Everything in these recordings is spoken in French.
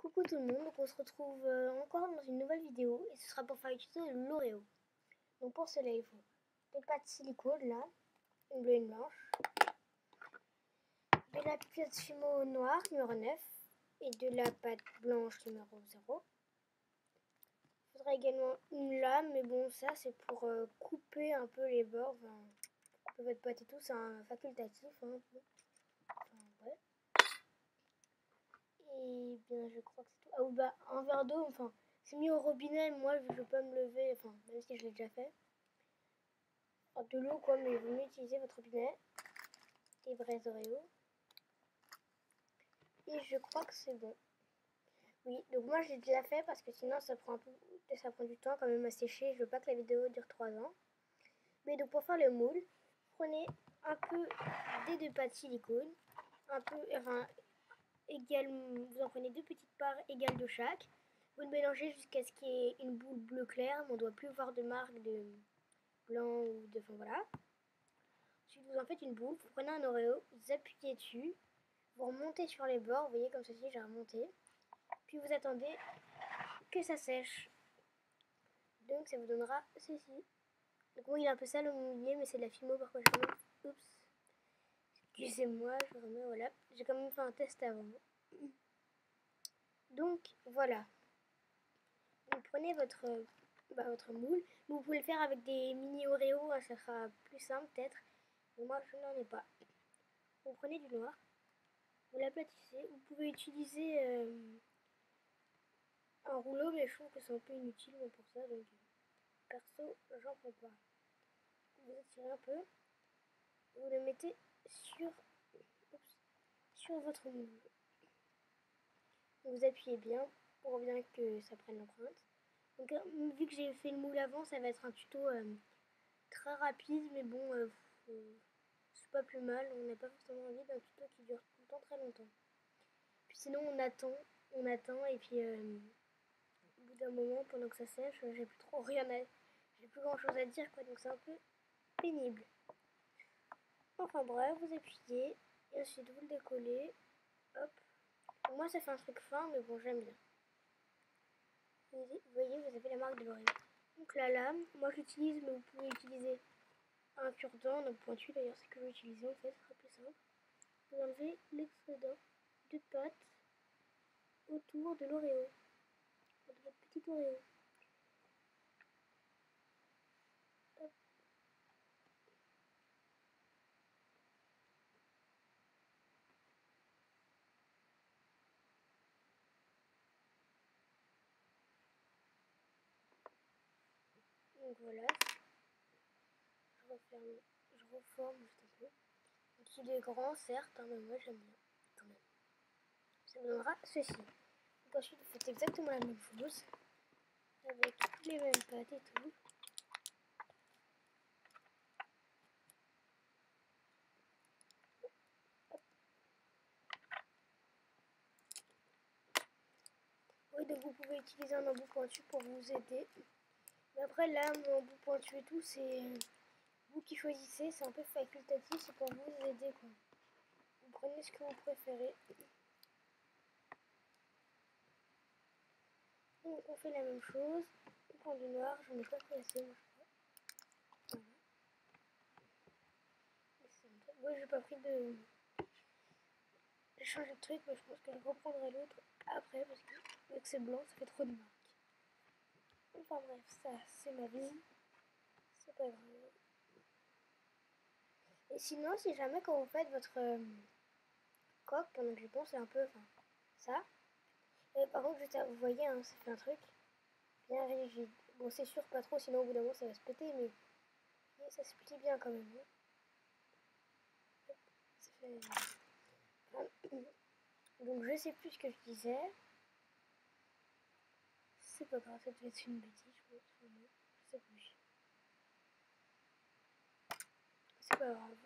Coucou tout le monde, donc on se retrouve encore dans une nouvelle vidéo et ce sera pour faire utiliser de l'Oreo. Donc pour cela il faut des pâtes silicone là, une bleue et une blanche, de la pâte fimo noire numéro 9 et de la pâte blanche numéro 0. Il faudra également une lame, mais bon ça c'est pour couper un peu les bords, couper votre pâte et tout, c'est un facultatif. Hein. Ouais. Et bien je crois que c'est tout. Ah oui bah un verre d'eau, enfin c'est mis au robinet, moi je veux pas me lever, enfin même si je l'ai déjà fait. Enfin, de l'eau quoi, mais vous mieux utiliser votre robinet. Des vrais Oreos. Et je crois que c'est bon. Oui, donc moi j'ai déjà fait parce que sinon ça prend du temps quand même à sécher. Je veux pas que la vidéo dure 3 ans. Mais donc pour faire le moule, prenez un peu des deux pâtes silicone, un peu, enfin égal, vous en prenez deux petites parts égales de chaque. Vous le mélangez jusqu'à ce qu'il y ait une boule bleu clair, mais on ne doit plus voir de marque de blanc ou de, enfin voilà. Ensuite vous en faites une boule, vous prenez un Oreo, vous appuyez dessus, vous remontez sur les bords, vous voyez comme ceci, j'ai remonté. Puis vous attendez que ça sèche. Donc ça vous donnera ceci. Donc bon, il est un peu sale au milieu, mais c'est de la fimo, par contre, oups. Excusez-moi, je remets, voilà. J'ai quand même fait un test avant. Donc voilà. Vous prenez votre moule. Vous pouvez le faire avec des mini Oreo, hein, ça sera plus simple peut-être. Mais moi je n'en ai pas. Vous prenez du noir, vous l'aplatissez. Vous pouvez utiliser un rouleau, mais je trouve que c'est un peu inutile pour ça. Donc perso, j'en prends pas. Vous étirez un peu. Vous le mettez sur votre moule. Vous appuyez bien pour bien que ça prenne l'empreinte. Donc vu que j'ai fait le moule avant, ça va être un tuto très rapide, mais bon, c'est pas plus mal. On n'a pas forcément envie d'un tuto qui dure tout le temps très longtemps. Puis sinon on attend et puis au bout d'un moment, pendant que ça sèche, j'ai plus grand chose à dire quoi, donc c'est un peu pénible. Enfin bref, vous appuyez et ensuite vous le décollez. Hop. Moi ça fait un truc fin, mais bon j'aime bien. Vous voyez, vous avez la marque de l'Oreo. Donc la lame, moi j'utilise, mais vous pouvez utiliser un cure-dent, donc pointu d'ailleurs, c'est que je vais utiliser en fait, ce sera plus simple. Vous enlevez l'extrédent de pâte autour de l'Oreo, de votre petit Oreo. Hop. Donc voilà, je reforme juste un peu. Donc il est grand certes, hein, mais moi j'aime bien quand même. Ça vous donnera ceci. Donc ensuite vous faites exactement la même chose, avec les mêmes pâtes et tout. Oui, donc vous pouvez utiliser un embout pointu pour vous aider. Mais après là, mon embout pointu et tout, c'est vous qui choisissez, c'est un peu facultatif, c'est pour vous aider quoi. Vous prenez ce que vous préférez. Donc on fait la même chose. On prend du noir, j'en ai pas pris assez, moi je crois. Voilà. Ouais, j'ai pas pris de. J'ai changé de truc, mais je pense que je reprendrai l'autre après parce que vu que c'est blanc, ça fait trop de marques. Enfin bref, ça c'est ma vie. C'est pas grave. Et sinon, si jamais quand vous faites votre coque, pendant que je pense, c'est un peu. Enfin, ça. Par contre, vous voyez, hein, ça fait un truc bien rigide. Bon, c'est sûr, pas trop, sinon au bout d'un moment ça va se péter, mais ça se plie bien quand même. Hein. Ça fait. Donc je sais plus ce que je disais. C'est pas grave, ça devait être une bêtise, je pense. Non, je sais plus. C'est pas grave.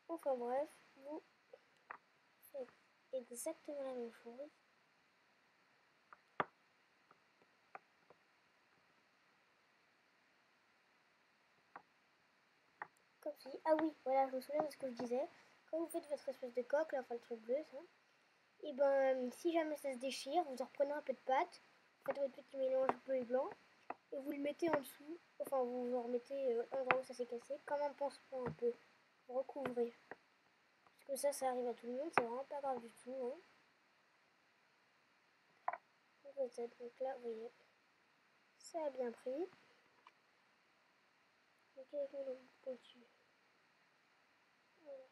Enfin bref, vous faites exactement la même chose. Comme si. Ah oui, voilà, je me souviens de ce que je disais. Quand vous faites votre espèce de coque, là, enfin le truc bleu, ça, Et ben si jamais ça se déchire, vous en reprenez un peu de pâte, faites votre petit mélange bleu et blanc, et vous le mettez en dessous, enfin vous en remettez l'endroit où ça s'est cassé, comme un pansement un peu, pour recouvrir. Parce que ça arrive à tout le monde, c'est vraiment pas grave du tout. Hein. Donc là, vous voyez, ça a bien pris. Donc avec mon pointu. Voilà.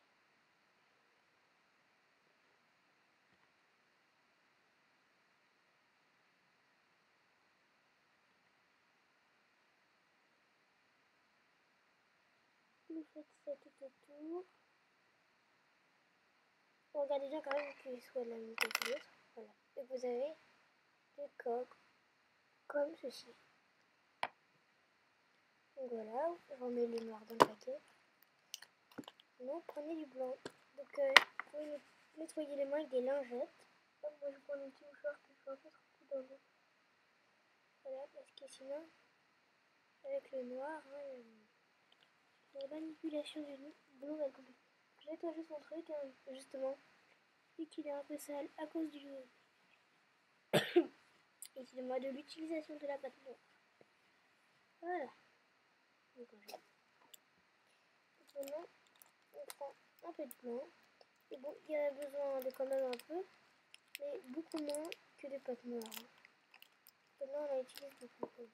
Vous faites ça tout autour. Regardez bien quand même qu'il soit de la même taille que l'autre. Voilà. Et vous avez des coques comme ceci. Donc voilà, je remets le noir dans le paquet. Maintenant, prenez du blanc. Donc, vous pouvez nettoyer les mains avec des lingettes. Hop, moi, je prends un petit mouchoir que je vais un peu tremper dans l'eau. Voilà, parce que sinon, avec le noir, hein, la manipulation du bleu va être compliquée. Je nettoie juste mon truc, hein, justement, vu qu'il est un peu sale à cause du excusez-moi, de l'utilisation de la pâte noire. Voilà. Donc, maintenant, on prend un peu de blanc. Et bon, il y en a besoin de quand même un peu, mais beaucoup moins que de pâte noire. Maintenant, on la utilise beaucoup.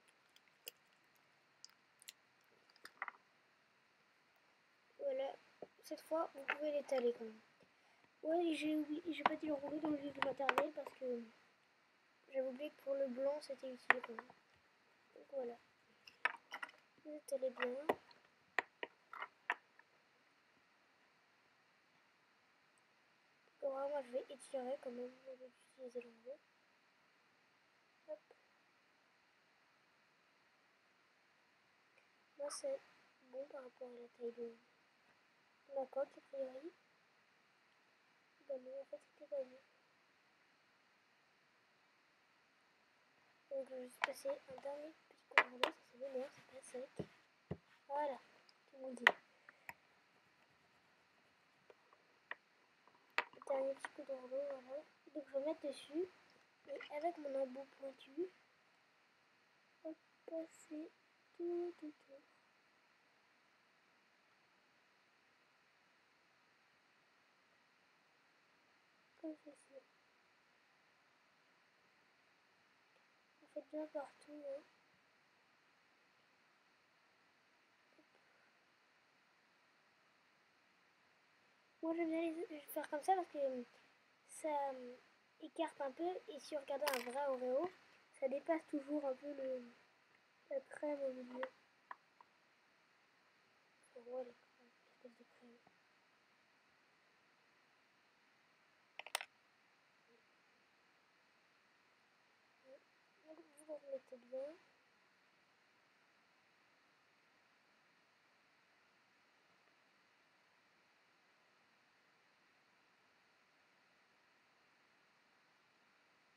Voilà. Cette fois, vous pouvez l'étaler quand même. Ouais, j'ai pas dit le rouleau dans le livre maternel parce que j'avais oublié que pour le blanc, c'était utile quand même. Donc voilà. Vous étalez bien. Donc vraiment, je vais étirer quand même au lieu d'utiliser le rouleau. Hop. Moi, c'est bon par rapport à la taille de ma coque, a priori. Bah non, en fait, c'était pas bon. Donc, je vais juste passer un dernier petit coup de rouleau, ça c'est m'énerve, c'est pas sec. Voilà, tout le monde dit. Dernier petit coup de rouleau, voilà. Donc, je vais mettre dessus, et avec mon embout pointu, on va passer tout autour. Comme ceci. On fait bien partout. Hein. Moi j'aime bien les faire comme ça parce que ça écarte un peu et si vous regardez un vrai Oreo, ça dépasse toujours un peu la crème au milieu. Enfin, ouais, l'espèce de crème. Donc vous le remettez bien.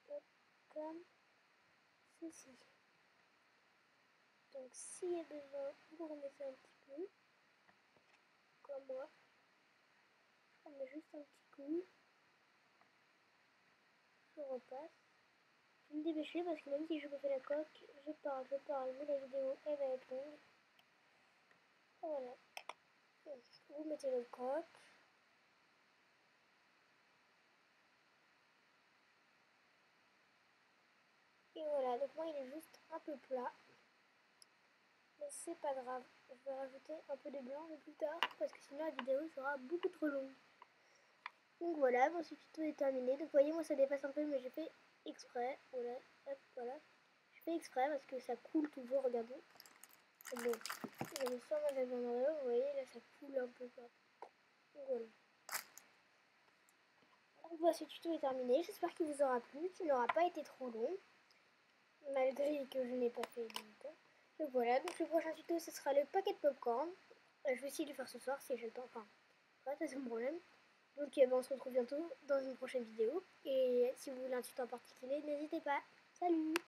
Hop, comme ceci. Donc s'il y a besoin, vous remettez un petit peu. Comme moi. On met juste un petit coup. Je repasse. Je vais me dépêcher parce que même si je refais la coque, je parle, mais la vidéo elle va être longue. Voilà. Donc, vous mettez le coque. Et voilà, donc moi il est juste un peu plat. Mais c'est pas grave. Je vais rajouter un peu de blanc plus tard parce que sinon la vidéo sera beaucoup trop longue. Donc voilà, mon tuto est terminé. Donc voyez, moi ça dépasse un peu, mais j'ai fait exprès. Voilà, hop, voilà. Je fais exprès parce que ça coule toujours, regardez. Bon, j'avais sûrement j'avais en Oreo, vous voyez, là ça coule un peu quoi. Donc voilà. Donc voilà, ce tuto est terminé. J'espère qu'il vous aura plu, qu'il n'aura pas été trop long. Malgré que je n'ai pas fait longtemps. Donc voilà, donc le prochain tuto ce sera le paquet de popcorn. Je vais essayer de le faire ce soir si j'ai le temps. Enfin, ouais, ça c'est mon problème. Donc on se retrouve bientôt dans une prochaine vidéo. Et si vous voulez un tuto en particulier, n'hésitez pas. Salut!